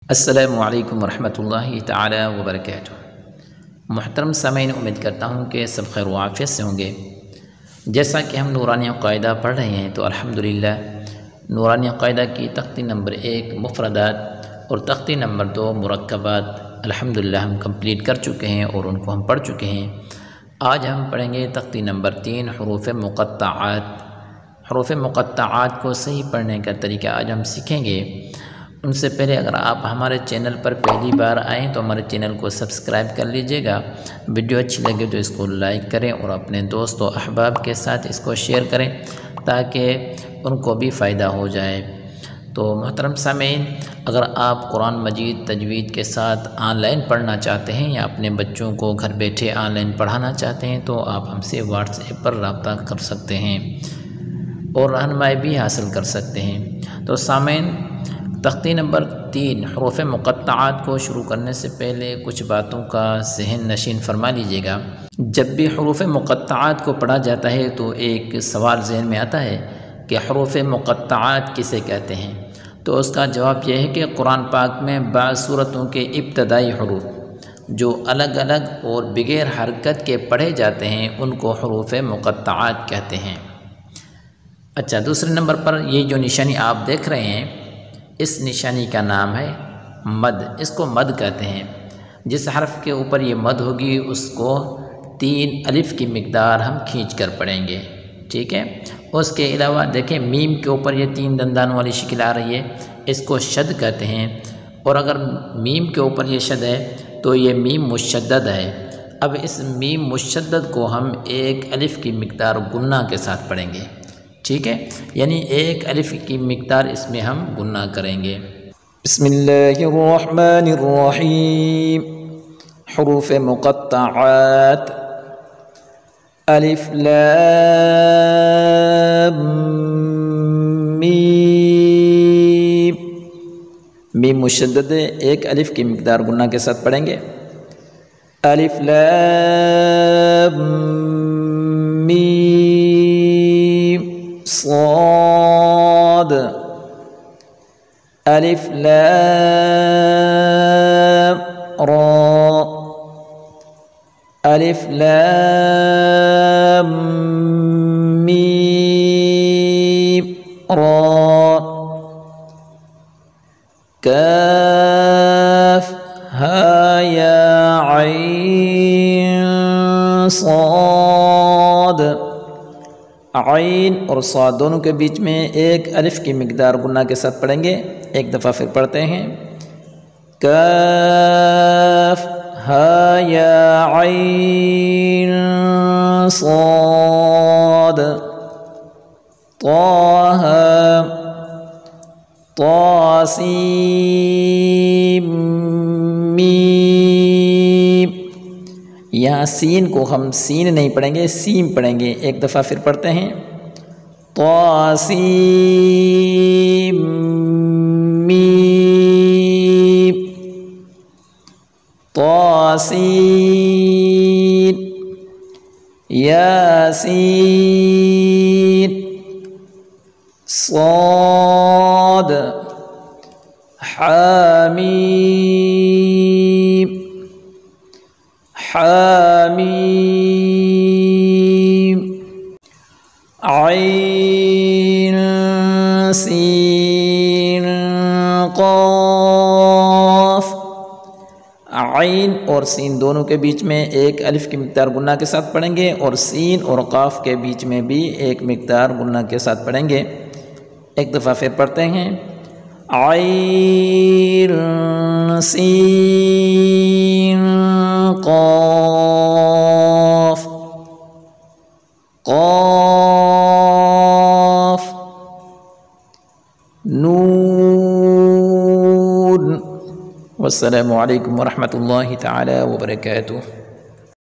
السلام علیکم ورحمۃ اللہ تعالی وبرکاتہ۔ محترم سامعین، امید کرتا ہوں کہ سب خیر و عافیت سے ہوں گے۔ جیسا کہ ہم نورانی قاعدہ پڑھ رہے ہیں تو الحمدللہ نورانی قاعدہ کی تختی نمبر 1 مفردات اور تختی نمبر 2 مرکبات الحمدللہ ہم کمپلیٹ کر چکے ہیں اور ان کو ہم پڑھ چکے ہیں۔ آج ہم پڑھیں گے تختی نمبر 3 حروف مقطعات۔ حروف مقطعات کو صحیح پڑھنے کا طریقہ آج ہم سیکھیں گے۔ ان سے پہلے اگر آپ ہمارے چینل پر پہلی بار آئیں تو ہمارے چینل کو سبسکرائب کر لیجئے گا۔ ویڈیو اچھی لگے تو اس کو لائک کریں اور اپنے دوست و احباب کے ساتھ اس کو شیئر کریں تاکہ ان کو بھی فائدہ ہو جائے۔ تو محترم سامعین، اگر آپ قرآن مجید تجوید کے ساتھ آن لائن پڑھنا چاہتے ہیں یا اپنے بچوں کو گھر بیٹھے آن لائن پڑھانا چاہتے ہیں تو آپ ہم سے واٹس ایپ پر رابطہ کر سکتے ہیں اور رہنمائی بھی حاصل کر سکتے ہیں۔ تو سامعین، تختی نمبر 3 حروف مقطعات کو شروع کرنے سے پہلے کچھ باتوں کا ذہن نشین فرما لیجئے گا۔ جب بھی حروف مقطعات کو پڑھا جاتا ہے تو ایک سوال ذہن میں آتا ہے کہ حروف مقطعات کسے کہتے ہیں؟ تو اس کا جواب یہ ہے کہ قرآن پاک میں بعض سورتوں کے ابتدائی حروف جو الگ الگ اور بغیر حرکت کے پڑھے جاتے ہیں ان کو حروف مقطعات کہتے ہیں۔ اچھا، دوسرے نمبر پر یہ جو نشانی آپ دیکھ رہے ہیں اس نشانی کا نام ہے مد۔ اس کو مد کہتے ہیں۔ جس حرف کے اوپر یہ مد ہوگی اس کو 3 الف کی مقدار ہم کھینچ کر پڑھیں گے، ٹھیک ہے؟ اس کے علاوہ دیکھیں میم کے اوپر یہ 3 دندان والی شکل آ رہی ہے، اس کو شد کہتے ہیں، اور اگر میم کے اوپر یہ شد ہے تو یہ میم مشدد ہے۔ اب اس میم مشدد کو ہم 1 الف کی مقدار گنہ کے ساتھ پڑھیں گے، ٹھیک ہے؟ یعنی 1 الف کی مقدار اس میں ہم گنہ کریں گے۔ بسم اللہ الرحمن الرحیم۔ حروف مقطعات الف لام میم۔ میم مشدد 1 الف کی مقدار گنہ کے ساتھ پڑھیں گے۔ الف لام میم صاد۔ الف لام را۔ الف لام میم را۔ کاف ہا یا عین صاد۔ عین اور صاد دونوں کے بیچ میں 1 الف کی مقدار گنہ کے ساتھ پڑھیں گے۔ ایک دفعہ پھر پڑھتے ہیں۔ کاف ہا یا عین صاد۔ طٰ طاسیم میم۔ یہاں سین کو ہم سین نہیں پڑھیں گے، سیم پڑھیں گے۔ ایک دفعہ پھر پڑھتے ہیں۔ طاسیم میم۔ طاسین یاسین صاد حامیم حامیم۔ عین سین قاف۔ عین اور سین دونوں کے بیچ میں 1 الف کی مقدار گنہ کے ساتھ پڑھیں گے اور سین اور قاف کے بیچ میں بھی 1 مقدار گنہ کے ساتھ پڑھیں گے۔ ایک دفعہ پھر پڑھتے ہیں۔ عین سین قاف۔ قاف نون۔ والسلام علیکم ورحمۃ اللہ تعالی وبرکاتہ۔